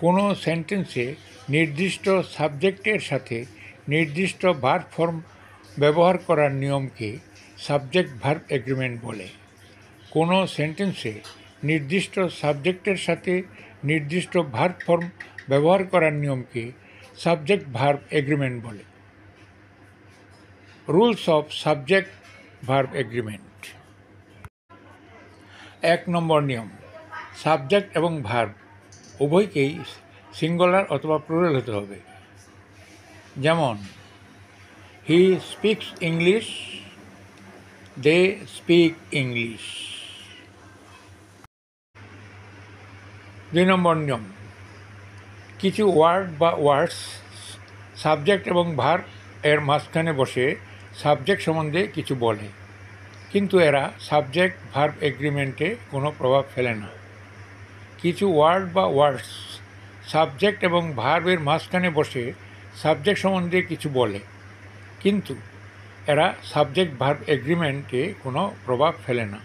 কোনো সেন্টেন্সে নির্দিষ্ট সাবজেক্টের সাথে নির্দিষ্ট ভার্ব ফর্ম ব্যবহার করার নিয়মকে সাবজেক্ট ভার্ব এগ্রিমেন্ট বলে। কোনো সেন্টেন্সে নির্দিষ্ট সাবজেক্টের সাথে নির্দিষ্ট ভার্ব ফর্ম ব্যবহার করার নিয়মকে সাবজেক্ট ভার্ব এগ্রিমেন্ট বলে। Rules of subject verb agreement. 1 নম্বর নিয়ম, সাবজেক্ট এবং ভার্ব উভয়কেই সিঙ্গুলার অথবা প্লুরাল হতে হবে। যেমন he speaks English, they speak English. 2 number নিয়ম, কিছু ওয়ার্ড বা ওয়ার্ডস সাবজেক্ট এবং ভার্ব এর মাঝখানে বসে সাবজেক্ট সম্বন্ধে কিছু বলে, কিন্তু এরা সাবজেক্ট ভার্ব এগ্রিমেন্টে কোনো প্রভাব ফেলে না। কিছু ওয়ার্ড বা ওয়ার্ডস সাবজেক্ট এবং ভার্বের মাঝখানে বসে সাবজেক্ট সম্বন্ধে কিছু বলে, কিন্তু এরা সাবজেক্ট ভার্ব এগ্রিমেন্টে কোনো প্রভাব ফেলে না।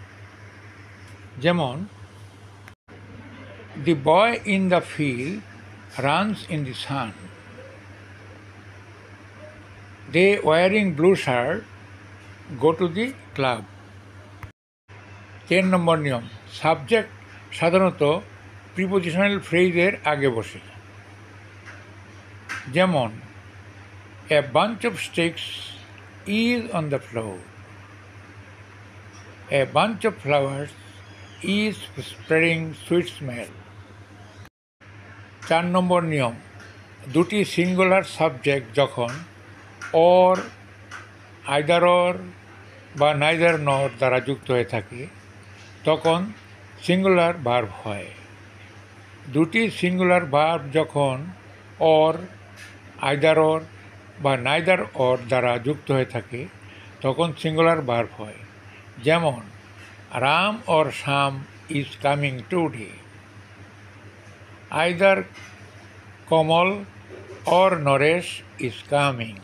যেমন the boy in the field runs in the sun, they wearing blue shirt go to the club. 3 নম্বর নিয়ম, সাবজেক্ট সাধারণত প্রিপোজিশনাল ফ্রেজের আগে বসে। যেমন a bunch of sticks is on the floor, a bunch of flowers is spreading sweet smell. 4 নম্বর নিয়ম, দুটি সিঙ্গুলার সাবজেক্ট যখন অর, আইদার অর বা নাইদার নর দ্বারা যুক্ত হয়ে থাকে তখন সিঙ্গুলার ভার্ব হয়। দুটি সিঙ্গুলার ভার্ব যখন অর, আইদার অর বা নাইদার অর দ্বারা যুক্ত হয়ে থাকে তখন সিঙ্গুলার ভার্ব হয়। যেমন Ram or Shyam is coming today, either Kamal or Naresh is coming.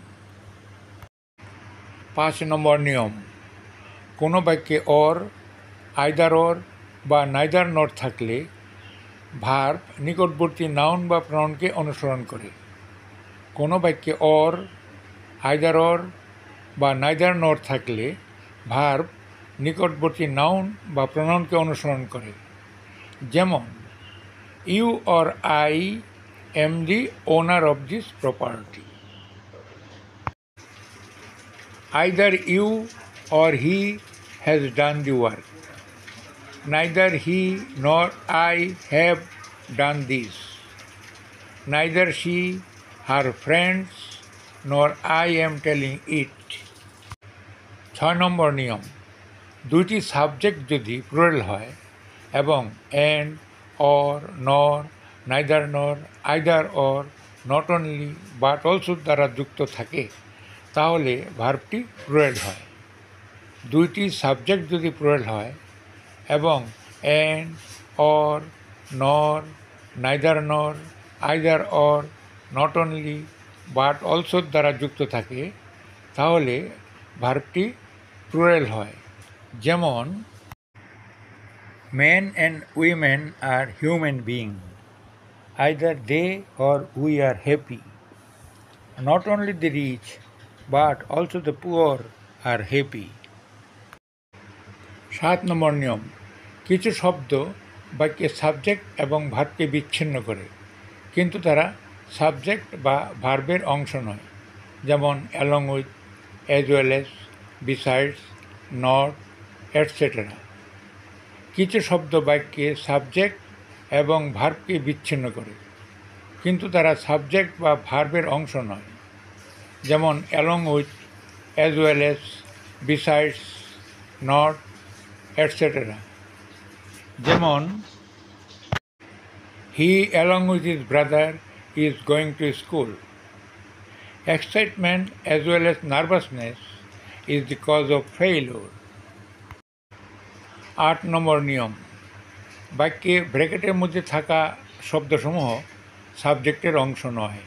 5 নম্বর নিয়ম, কোনো বাক্যে অর, আইদার অর বা নাইদার নর থাকলে ভার্ব নিকটবর্তী নাউন বা প্রনাউনকে অনুসরণ করে। কোনো বাক্যে অর, আইদার অর বা নাইদার নর থাকলে ভার্ব নিকটবর্তী নাউন বা প্রনাউনকে অনুসরণ করে। যেমন you or I am the owner of this property, either you or he has done the work, neither he nor I have done this, neither she, her friends, nor I am telling it। 6 নম্বর নিয়ম, দুইটি subject যদি plural হয় এবং and, or, নর, neither নর, either or, not only but also দ্বারা যুক্ত থাকে তাহলে ভার্বটি প্লুরাল হয়। দুইটি সাবজেক্ট যদি প্লুরাল হয় এবং এন্ড, অর, নর, নাইদার নর, either or, not only but also দ্বারা যুক্ত থাকে তাহলে ভার্বটি প্লুরাল হয়। যেমন men and women are human beings, either they or we are happy, not only the rich but also the poor are happy। 7 নম্বর নিয়ম, কিছু শব্দ বাক্যে সাবজেক্ট এবং ভার্বকে বিচ্ছিন্ন করে, কিন্তু তারা সাবজেক্ট বা ভার্বের অংশ নয়। যেমন along with, as well as, besides, not, etcetera. কিছু শব্দ বাক্যে সাবজেক্ট এবং ভার্বকে বিচ্ছিন্ন করে, কিন্তু তারা সাবজেক্ট বা ভার্বের অংশ নয়। যেমন along with, as well as, besides, not, etcetera. যেমন he along with his brother is going to school, excitement as well as nervousness is the cause of failure. 8 নম্বর নিয়ম, বাক্যে ব্র্যাকেটের মধ্যে থাকা শব্দসমূহ সাবজেক্টের অংশ নয়।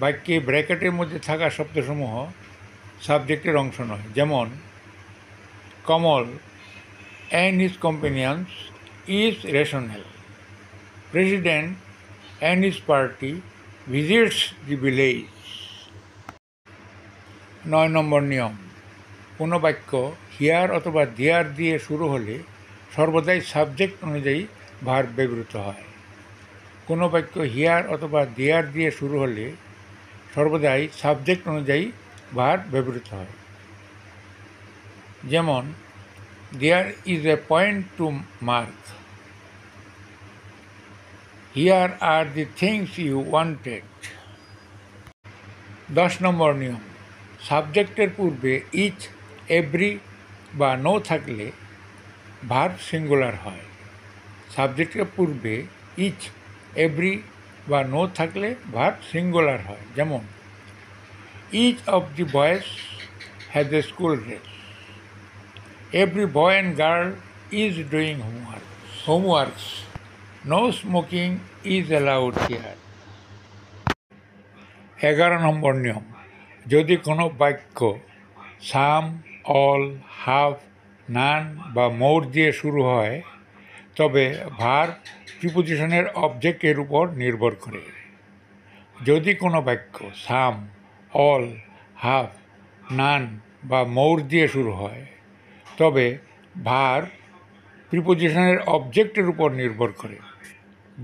বাক্যে ব্র্যাকেটের মধ্যে থাকা শব্দসমূহ সাবজেক্টের অংশ নয়। যেমন কমল and his companions is rational, president and his party visits the village. 9 নম্বর নিয়ম, কোনো বাক্য হিয়ার অথবা দেয়ার দিয়ে শুরু হলে সর্বদাই সাবজেক্ট অনুযায়ী ভার্ব ব্যবহৃত হয়। কোনো বাক্য হিয়ার অথবা দেয়ার দিয়ে শুরু হলে সর্বদাই সাবজেক্ট অনুযায়ী ভার্ব ব্যবহৃত হয়। যেমন, there is a point to mark, here are the things you wanted. 10 number নিয়ম, সাবজেক্টের পূর্বে ইচ, এভরি বা নো থাকলে ভার্ব সিঙ্গুলার হয়। সাবজেক্টের পূর্বে ইচ, এভরি বা নো থাকলে ভার্ব সিঙ্গুলার হয়। যেমন, each of the boys has a school dress, every boy and girl is doing homeworks, no smoking is allowed here. 11 number নিয়ম, যদি কোনো বাক্য সাম, অল, হাফ, নান বা মোর দিয়ে শুরু হয় তবে ভার্ব প্রিপোজিশনের অবজেক্টের উপর নির্ভর করে। যদি কোনো বাক্য সাম, অল, হাফ, নান বা মোর দিয়ে শুরু হয় তবে ভার্ব প্রিপোজিশনের অবজেক্টের উপর নির্ভর করে।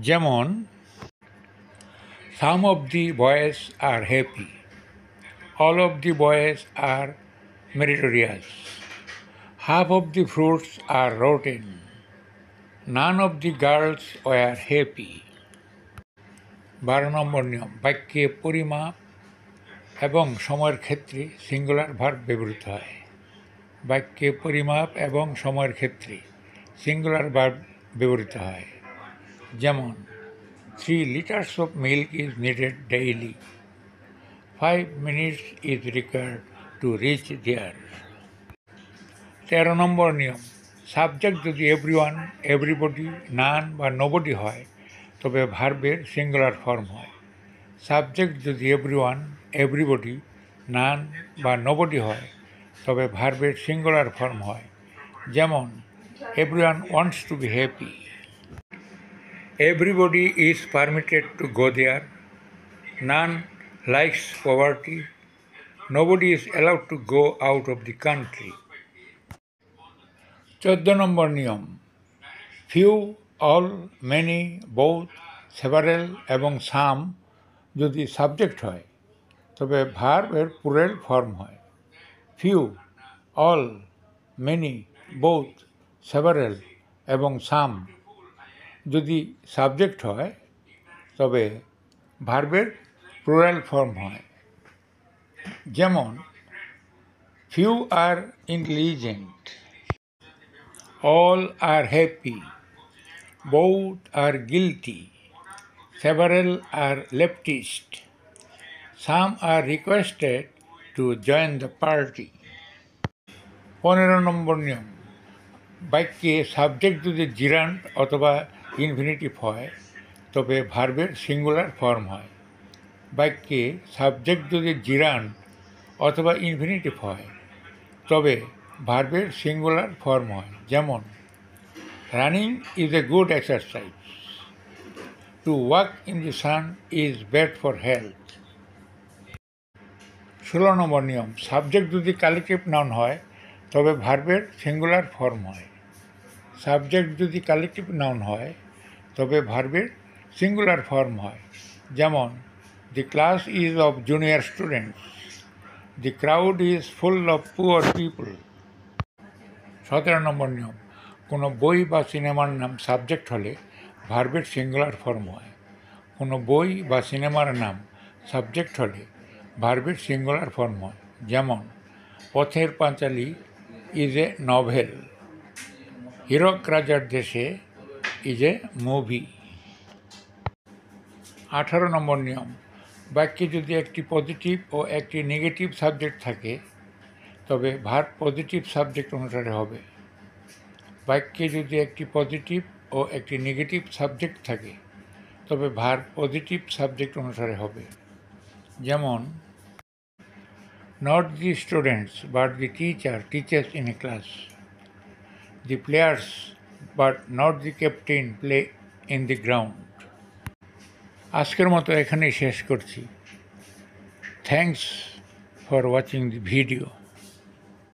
যেমন, some of the boys are happy, all of the boys are meritorious, half of the fruits are rotten, none of the girls were happy। 12 নম্বর নিয়ম, বাক্যে পরিমাপ এবং সময়ের ক্ষেত্রে সিঙ্গুলার ভার্ব ব্যবহৃত হয়। বাক্যে পরিমাপ এবং সময়ের ক্ষেত্রে সিঙ্গুলার ভার্ব ব্যবহৃত হয়। যেমন, 3 liters of milk is needed daily, 5 minutes is required to reach there। 13 নম্বর নিয়ম, সাবজেক্ট যদি এভরিওয়ান, এভরিবডি, নান বা নোবডি হয় তবে ভার্বের সিঙ্গুলার ফর্ম হয়। সাবজেক্ট যদি এভরিওয়ান, এভরিবডি, নান বা নোবডি হয় তবে ভার্বের সিঙ্গুলার ফর্ম হয়। যেমন, everyone wants to be happy, everybody is permitted to go there, none likes poverty, nobody is allowed to go out of the country। 14 নম্বর নিয়ম, few, all, many, both, several এবং সাম যদি subject হয় তবে ভার্বের plural form হয়। Few, all, many, both, several এবং সাম যদি subject হয় তবে ভার্বের প্লুরাল ফর্ম হয়। যেমন, few are intelligent, all are happy, both are guilty, several are leftist, some are requested to join the party। 15 নম্বর নিয়ম, বাক্যে সাবজেক্ট যদি জিরান্ট অথবা ইনফিনিটিভ হয় তবে ভার্বের সিঙ্গুলার ফর্ম হয়। বাক্যে সাবজেক্ট যদি জিরান্ট অথবা ইনফিনিটিভ হয় তবে ভার্বের সিঙ্গুলার ফর্ম হয়। যেমন, running is a good exercise, to walk in the sun is bad for health. 16 number নিয়ম, সাবজেক্ট যদি কালেকটিভ নাউন হয় তবে ভার্বের সিঙ্গুলার ফর্ম হয়। সাবজেক্ট যদি কালেকটিভ নাউন হয় তবে ভার্বের সিঙ্গুলার ফর্ম হয়। যেমন, the class is of junior students, the crowd is full of poor people. 17 number নিয়ম, কোনো বই বা সিনেমার নাম সাবজেক্ট হলে ভার্বের সিঙ্গুলার ফর্ম হয়। কোনো বই বা সিনেমার নাম সাবজেক্ট হলে ভার্বের সিঙ্গুলার ফর্ম হয়। যেমন, Pather Panchali is a novel, হীরক রাজার দেশে ইজ এ মুভি। 18 নম্বর নিয়ম, বাক্যে যদি একটি পজিটিভ ও একটি নেগেটিভ সাবজেক্ট থাকে তবে ভার্ব পজিটিভ সাবজেক্ট অনুসারে হবে। বাক্যে যদি একটি পজিটিভ ও একটি নেগেটিভ সাবজেক্ট থাকে তবে ভার্ব পজিটিভ সাবজেক্ট অনুসারে হবে। যেমন, not the students but the teacher teachers in a class, the players but not the captain play in the ground. আজকের মতো এখানেই শেষ করছি। Thanks for watching the video.